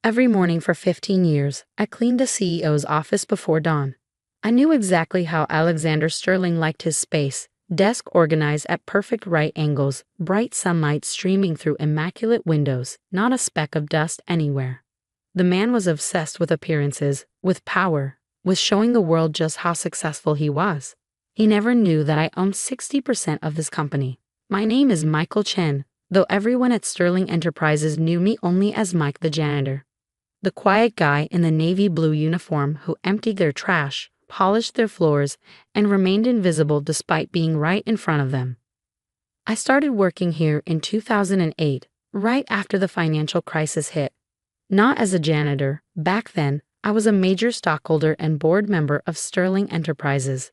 Every morning for 15 years, I cleaned the CEO's office before dawn. I knew exactly how Alexander Sterling liked his space: desk organized at perfect right angles, bright sunlight streaming through immaculate windows, not a speck of dust anywhere. The man was obsessed with appearances, with power, with showing the world just how successful he was. He never knew that I owned 60% of this company. My name is Michael Chen, though everyone at Sterling Enterprises knew me only as Mike the janitor. The quiet guy in the navy blue uniform who emptied their trash, polished their floors, and remained invisible despite being right in front of them. I started working here in 2008, right after the financial crisis hit. Not as a janitor. Back then, I was a major stockholder and board member of Sterling Enterprises.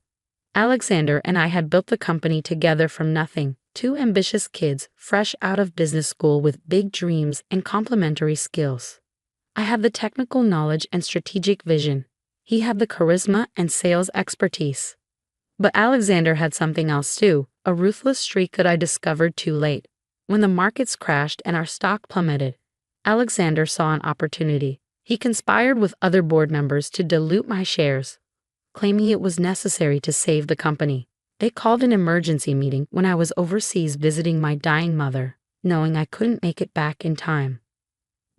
Alexander and I had built the company together from nothing, two ambitious kids fresh out of business school with big dreams and complementary skills. I had the technical knowledge and strategic vision. He had the charisma and sales expertise. But Alexander had something else too, a ruthless streak that I discovered too late. When the markets crashed and our stock plummeted, Alexander saw an opportunity. He conspired with other board members to dilute my shares, claiming it was necessary to save the company. They called an emergency meeting when I was overseas visiting my dying mother, knowing I couldn't make it back in time.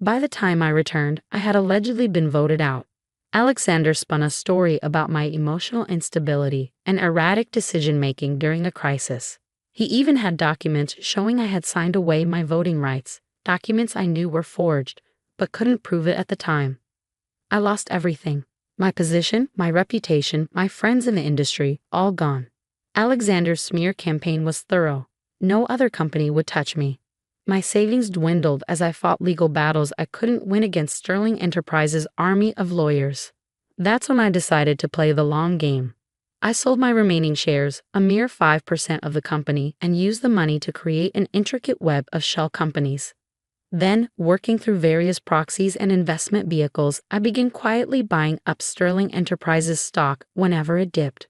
By the time I returned, I had allegedly been voted out. Alexander spun a story about my emotional instability and erratic decision-making during the crisis. He even had documents showing I had signed away my voting rights, documents I knew were forged, but couldn't prove it at the time. I lost everything. My position, my reputation, my friends in the industry, all gone. Alexander's smear campaign was thorough. No other company would touch me. My savings dwindled as I fought legal battles I couldn't win against Sterling Enterprises' army of lawyers. That's when I decided to play the long game. I sold my remaining shares, a mere 5% of the company, and used the money to create an intricate web of shell companies. Then, working through various proxies and investment vehicles, I began quietly buying up Sterling Enterprises stock whenever it dipped.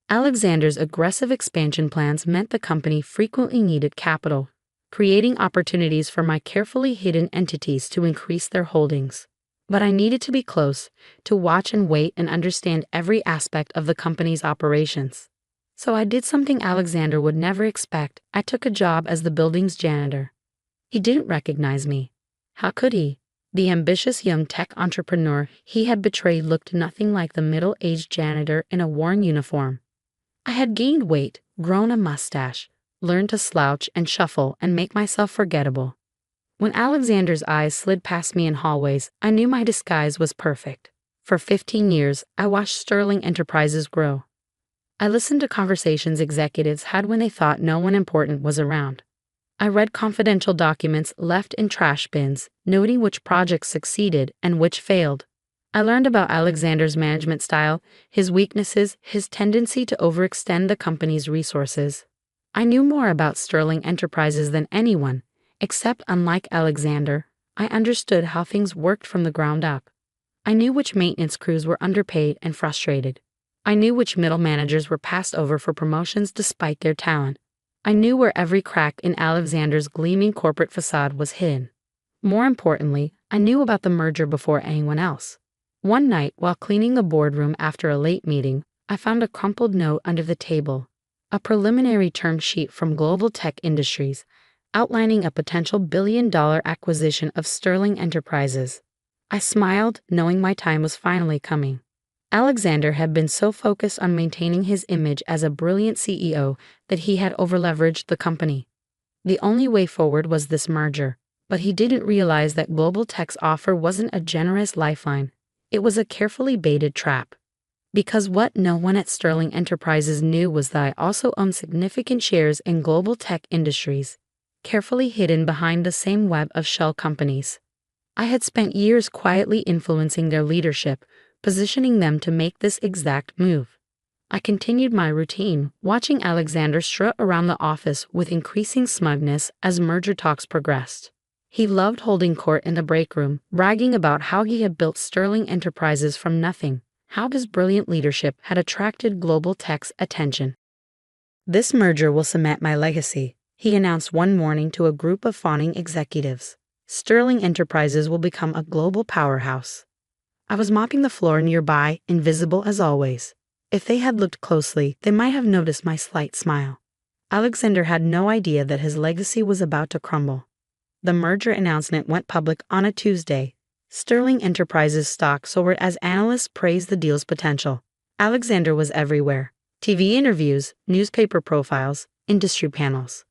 Alexander's aggressive expansion plans meant the company frequently needed capital, creating opportunities for my carefully hidden entities to increase their holdings. But I needed to be close, to watch and wait and understand every aspect of the company's operations. So I did something Alexander would never expect. I took a job as the building's janitor. He didn't recognize me. How could he? The ambitious young tech entrepreneur he had betrayed looked nothing like the middle-aged janitor in a worn uniform. I had gained weight, grown a mustache, learned to slouch and shuffle and make myself forgettable. When Alexander's eyes slid past me in hallways, I knew my disguise was perfect. For 15 years, I watched Sterling Enterprises grow. I listened to conversations executives had when they thought no one important was around. I read confidential documents left in trash bins, noting which projects succeeded and which failed. I learned about Alexander's management style, his weaknesses, his tendency to overextend the company's resources. I knew more about Sterling Enterprises than anyone, except unlike Alexander, I understood how things worked from the ground up. I knew which maintenance crews were underpaid and frustrated. I knew which middle managers were passed over for promotions despite their talent. I knew where every crack in Alexander's gleaming corporate facade was hidden. More importantly, I knew about the merger before anyone else. One night, while cleaning the boardroom after a late meeting, I found a crumpled note under the table. A preliminary term sheet from Global Tech Industries, outlining a potential billion-dollar acquisition of Sterling Enterprises. I smiled, knowing my time was finally coming. Alexander had been so focused on maintaining his image as a brilliant CEO that he had overleveraged the company. The only way forward was this merger, but he didn't realize that Global Tech's offer wasn't a generous lifeline. It was a carefully baited trap. Because what no one at Sterling Enterprises knew was that I also owned significant shares in Global Tech Industries, carefully hidden behind the same web of shell companies. I had spent years quietly influencing their leadership, positioning them to make this exact move. I continued my routine, watching Alexander strut around the office with increasing smugness as merger talks progressed. He loved holding court in the break room, bragging about how he had built Sterling Enterprises from nothing, how his brilliant leadership had attracted Global Tech's attention. "This merger will cement my legacy," he announced one morning to a group of fawning executives. Sterling Enterprises will become a global powerhouse. I was mopping the floor nearby, invisible as always. If they had looked closely, they might have noticed my slight smile. Alexander had no idea that his legacy was about to crumble. The merger announcement went public on a Tuesday. Sterling Enterprises stock soared as analysts praised the deal's potential. Alexander was everywhere. TV interviews, newspaper profiles, industry panels.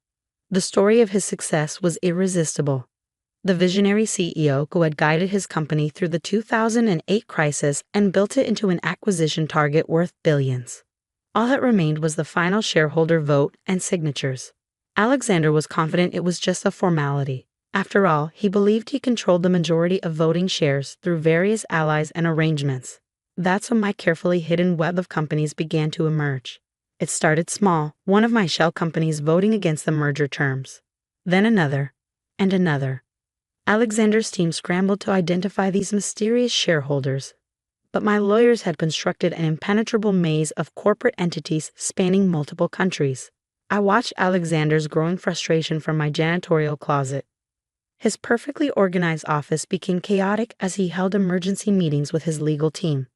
The story of his success was irresistible. The visionary CEO who had guided his company through the 2008 crisis and built it into an acquisition target worth billions. All that remained was the final shareholder vote and signatures. Alexander was confident it was just a formality. After all, he believed he controlled the majority of voting shares through various allies and arrangements. That's when my carefully hidden web of companies began to emerge. It started small, one of my shell companies voting against the merger terms. Then another, and another. Alexander's team scrambled to identify these mysterious shareholders. But my lawyers had constructed an impenetrable maze of corporate entities spanning multiple countries. I watched Alexander's growing frustration from my janitorial closet. His perfectly organized office became chaotic as he held emergency meetings with his legal team.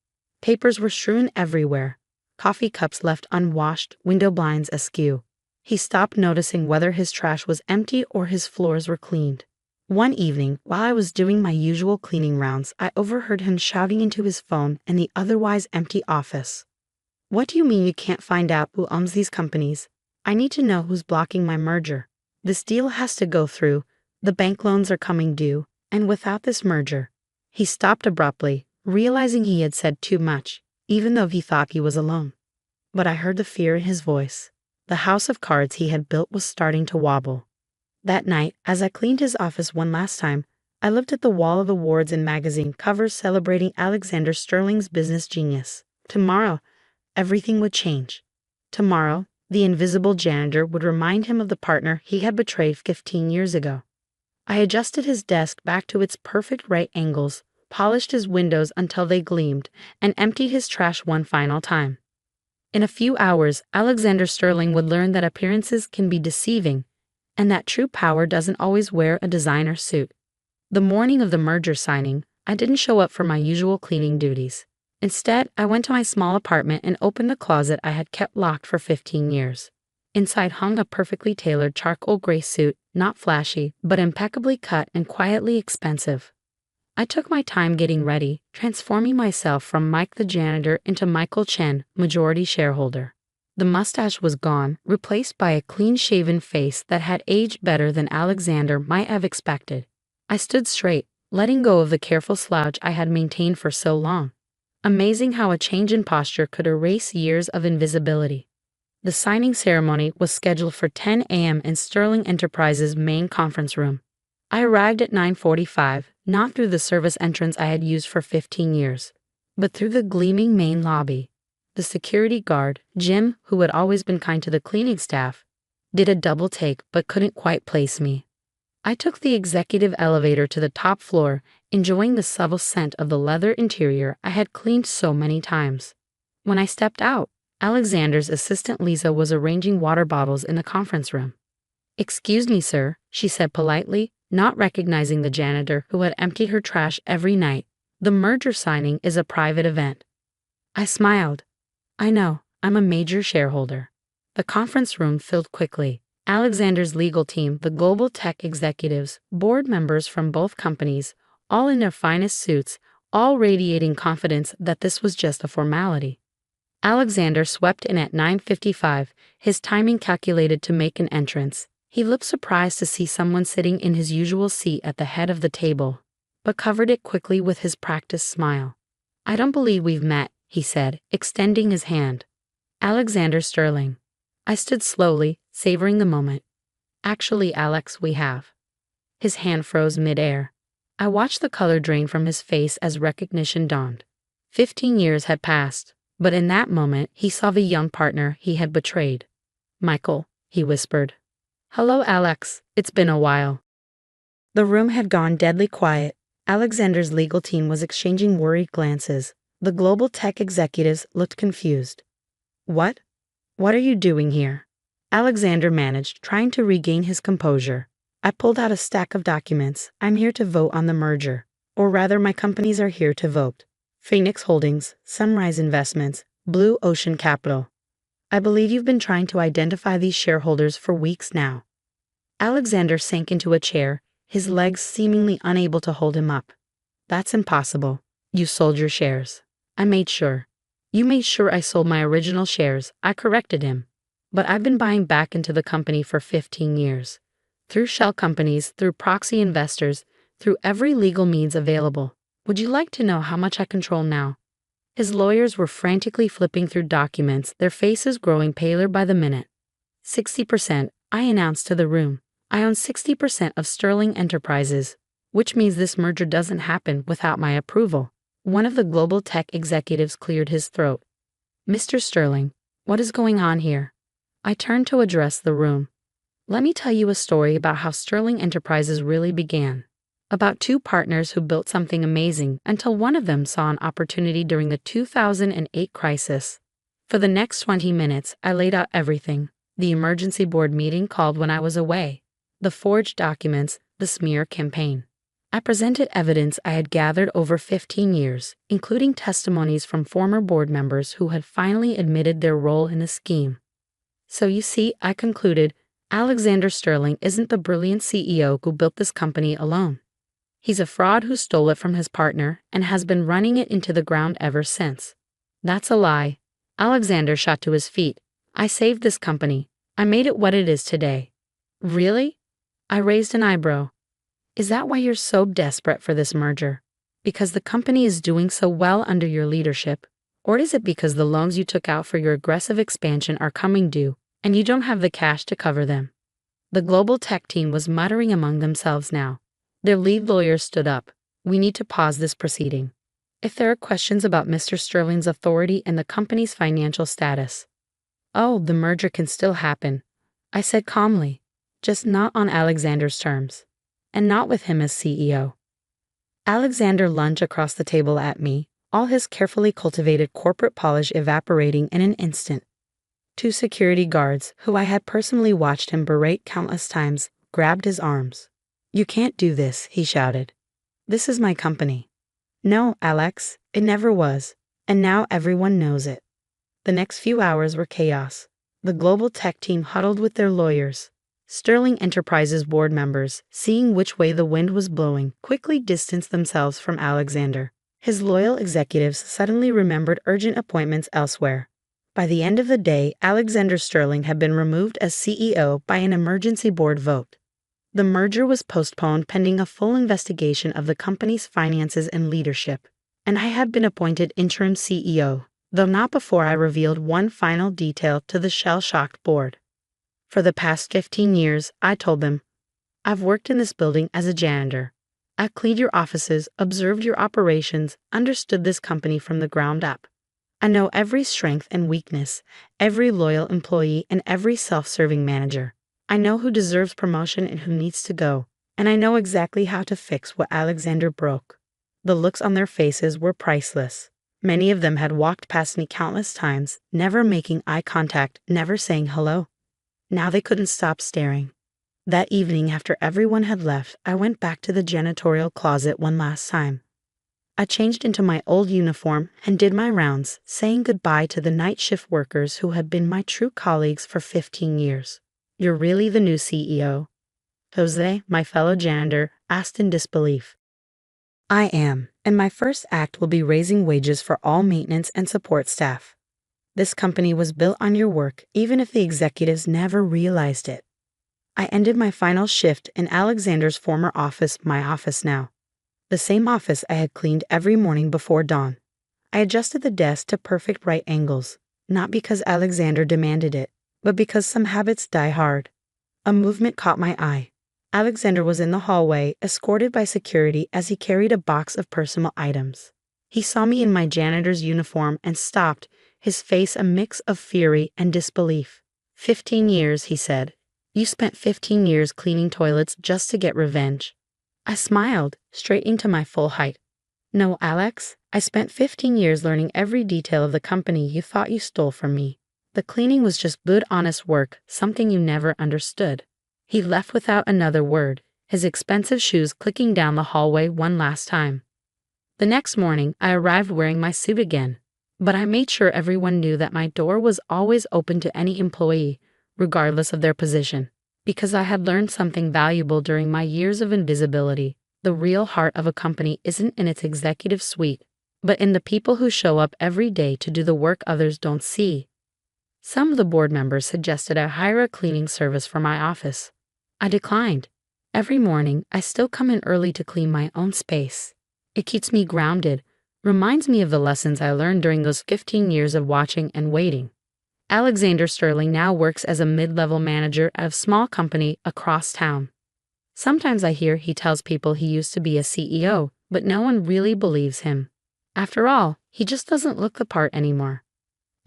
Papers were strewn everywhere, coffee cups left unwashed, window blinds askew. He stopped noticing whether his trash was empty or his floors were cleaned. One evening, while I was doing my usual cleaning rounds, I overheard him shouting into his phone in the otherwise empty office. "What do you mean you can't find out who owns these companies? I need to know who's blocking my merger. This deal has to go through. The bank loans are coming due, and without this merger." He stopped abruptly, realizing he had said too much, even though he thought he was alone. But I heard the fear in his voice. The house of cards he had built was starting to wobble. That night, as I cleaned his office one last time, I looked at the wall of awards and magazine covers celebrating Alexander Sterling's business genius. Tomorrow, everything would change. Tomorrow, the invisible janitor would remind him of the partner he had betrayed 15 years ago. I adjusted his desk back to its perfect right angles, polished his windows until they gleamed, and emptied his trash one final time. In a few hours, Alexander Sterling would learn that appearances can be deceiving, and that true power doesn't always wear a designer suit. The morning of the merger signing, I didn't show up for my usual cleaning duties. Instead, I went to my small apartment and opened a closet I had kept locked for 15 years. Inside hung a perfectly tailored charcoal gray suit, not flashy, but impeccably cut and quietly expensive. I took my time getting ready, transforming myself from Mike the janitor into Michael Chen, majority shareholder. The mustache was gone, replaced by a clean-shaven face that had aged better than Alexander might have expected. I stood straight, letting go of the careful slouch I had maintained for so long. Amazing how a change in posture could erase years of invisibility. The signing ceremony was scheduled for 10 a.m. in Sterling Enterprises' main conference room. I arrived at 9:45, not through the service entrance I had used for 15 years, but through the gleaming main lobby. The security guard, Jim, who had always been kind to the cleaning staff, did a double take but couldn't quite place me. I took the executive elevator to the top floor, enjoying the subtle scent of the leather interior I had cleaned so many times. When I stepped out, Alexander's assistant Lisa was arranging water bottles in the conference room. "Excuse me, sir," she said politely, not recognizing the janitor who had emptied her trash every night. "The merger signing is a private event." I smiled. "I know, I'm a major shareholder." The conference room filled quickly. Alexander's legal team, the global tech executives, board members from both companies, all in their finest suits, all radiating confidence that this was just a formality. Alexander swept in at 9:55, his timing calculated to make an entrance. He looked surprised to see someone sitting in his usual seat at the head of the table, but covered it quickly with his practiced smile. "I don't believe we've met," he said, extending his hand. "Alexander Sterling." I stood slowly, savoring the moment. "Actually, Alex, we have." His hand froze mid-air. I watched the color drain from his face as recognition dawned. 15 years had passed. But in that moment, he saw the young partner he had betrayed. "Michael," he whispered. "Hello, Alex. It's been a while." The room had gone deadly quiet. Alexander's legal team was exchanging worried glances. The global tech executives looked confused. "What? What are you doing here?" Alexander managed, trying to regain his composure. I pulled out a stack of documents. I'm here to vote on the merger. Or rather, my companies are here to vote. Phoenix Holdings, Sunrise Investments, Blue Ocean Capital. I believe you've been trying to identify these shareholders for weeks now. Alexander sank into a chair, his legs seemingly unable to hold him up. That's impossible. You sold your shares. I made sure. You made sure I sold my original shares. I corrected him. But I've been buying back into the company for 15 years. Through shell companies, through proxy investors, through every legal means available. Would you like to know how much I control now? His lawyers were frantically flipping through documents, their faces growing paler by the minute. 60%, I announced to the room. I own 60% of Sterling Enterprises, which means this merger doesn't happen without my approval. One of the global tech executives cleared his throat. Mr. Sterling, what is going on here? I turned to address the room. Let me tell you a story about how Sterling Enterprises really began. About two partners who built something amazing until one of them saw an opportunity during the 2008 crisis. For the next 20 minutes, I laid out everything. The emergency board meeting called when I was away. The forged documents, the smear campaign. I presented evidence I had gathered over 15 years, including testimonies from former board members who had finally admitted their role in the scheme. So you see, I concluded, Alexander Sterling isn't the brilliant CEO who built this company alone. He's a fraud who stole it from his partner and has been running it into the ground ever since. That's a lie. Alexander shot to his feet. I saved this company. I made it what it is today. Really? I raised an eyebrow. Is that why you're so desperate for this merger? Because the company is doing so well under your leadership? Or is it because the loans you took out for your aggressive expansion are coming due, and you don't have the cash to cover them? The global tech team was muttering among themselves now. Their lead lawyer stood up. We need to pause this proceeding. If there are questions about Mr. Sterling's authority and the company's financial status. Oh, the merger can still happen, I said calmly, just not on Alexander's terms. And not with him as CEO. Alexander lunged across the table at me, all his carefully cultivated corporate polish evaporating in an instant. Two security guards, who I had personally watched him berate countless times, grabbed his arms. You can't do this, he shouted. This is my company. No, Alex, it never was, and now everyone knows it. The next few hours were chaos. The global tech team huddled with their lawyers. Sterling Enterprises board members, seeing which way the wind was blowing, quickly distanced themselves from Alexander. His loyal executives suddenly remembered urgent appointments elsewhere. By the end of the day, Alexander Sterling had been removed as CEO by an emergency board vote. The merger was postponed pending a full investigation of the company's finances and leadership, and I had been appointed interim CEO, though not before I revealed one final detail to the shell-shocked board. For the past 15 years, I told them, I've worked in this building as a janitor. I cleaned your offices, observed your operations, understood this company from the ground up. I know every strength and weakness, every loyal employee and every self-serving manager. I know who deserves promotion and who needs to go, and I know exactly how to fix what Alexander broke. The looks on their faces were priceless. Many of them had walked past me countless times, never making eye contact, never saying hello. Now they couldn't stop staring. That evening, after everyone had left, I went back to the janitorial closet one last time. I changed into my old uniform and did my rounds, saying goodbye to the night shift workers who had been my true colleagues for 15 years. You're really the new CEO? Jose, my fellow janitor, asked in disbelief. I am, and my first act will be raising wages for all maintenance and support staff. This company was built on your work, even if the executives never realized it. I ended my final shift in Alexander's former office, my office now. The same office I had cleaned every morning before dawn. I adjusted the desk to perfect right angles, not because Alexander demanded it, but because some habits die hard. A movement caught my eye. Alexander was in the hallway, escorted by security as he carried a box of personal items. He saw me in my janitor's uniform and stopped, his face a mix of fury and disbelief. 15 years, he said. You spent 15 years cleaning toilets just to get revenge. I smiled, straightening to my full height. No, Alex, I spent 15 years learning every detail of the company you thought you stole from me. The cleaning was just good, honest work, something you never understood. He left without another word, his expensive shoes clicking down the hallway one last time. The next morning, I arrived wearing my suit again, but I made sure everyone knew that my door was always open to any employee, regardless of their position, because I had learned something valuable during my years of invisibility. The real heart of a company isn't in its executive suite, but in the people who show up every day to do the work others don't see. Some of the board members suggested I hire a cleaning service for my office. I declined. Every morning, I still come in early to clean my own space. It keeps me grounded, reminds me of the lessons I learned during those 15 years of watching and waiting. Alexander Sterling now works as a mid-level manager at a small company across town. Sometimes I hear he tells people he used to be a CEO, but no one really believes him. After all, he just doesn't look the part anymore.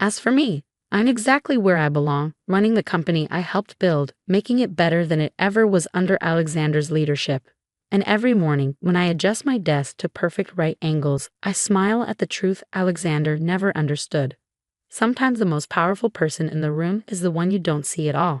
As for me, I'm exactly where I belong, running the company I helped build, making it better than it ever was under Alexander's leadership. And every morning, when I adjust my desk to perfect right angles, I smile at the truth Alexander never understood. Sometimes the most powerful person in the room is the one you don't see at all.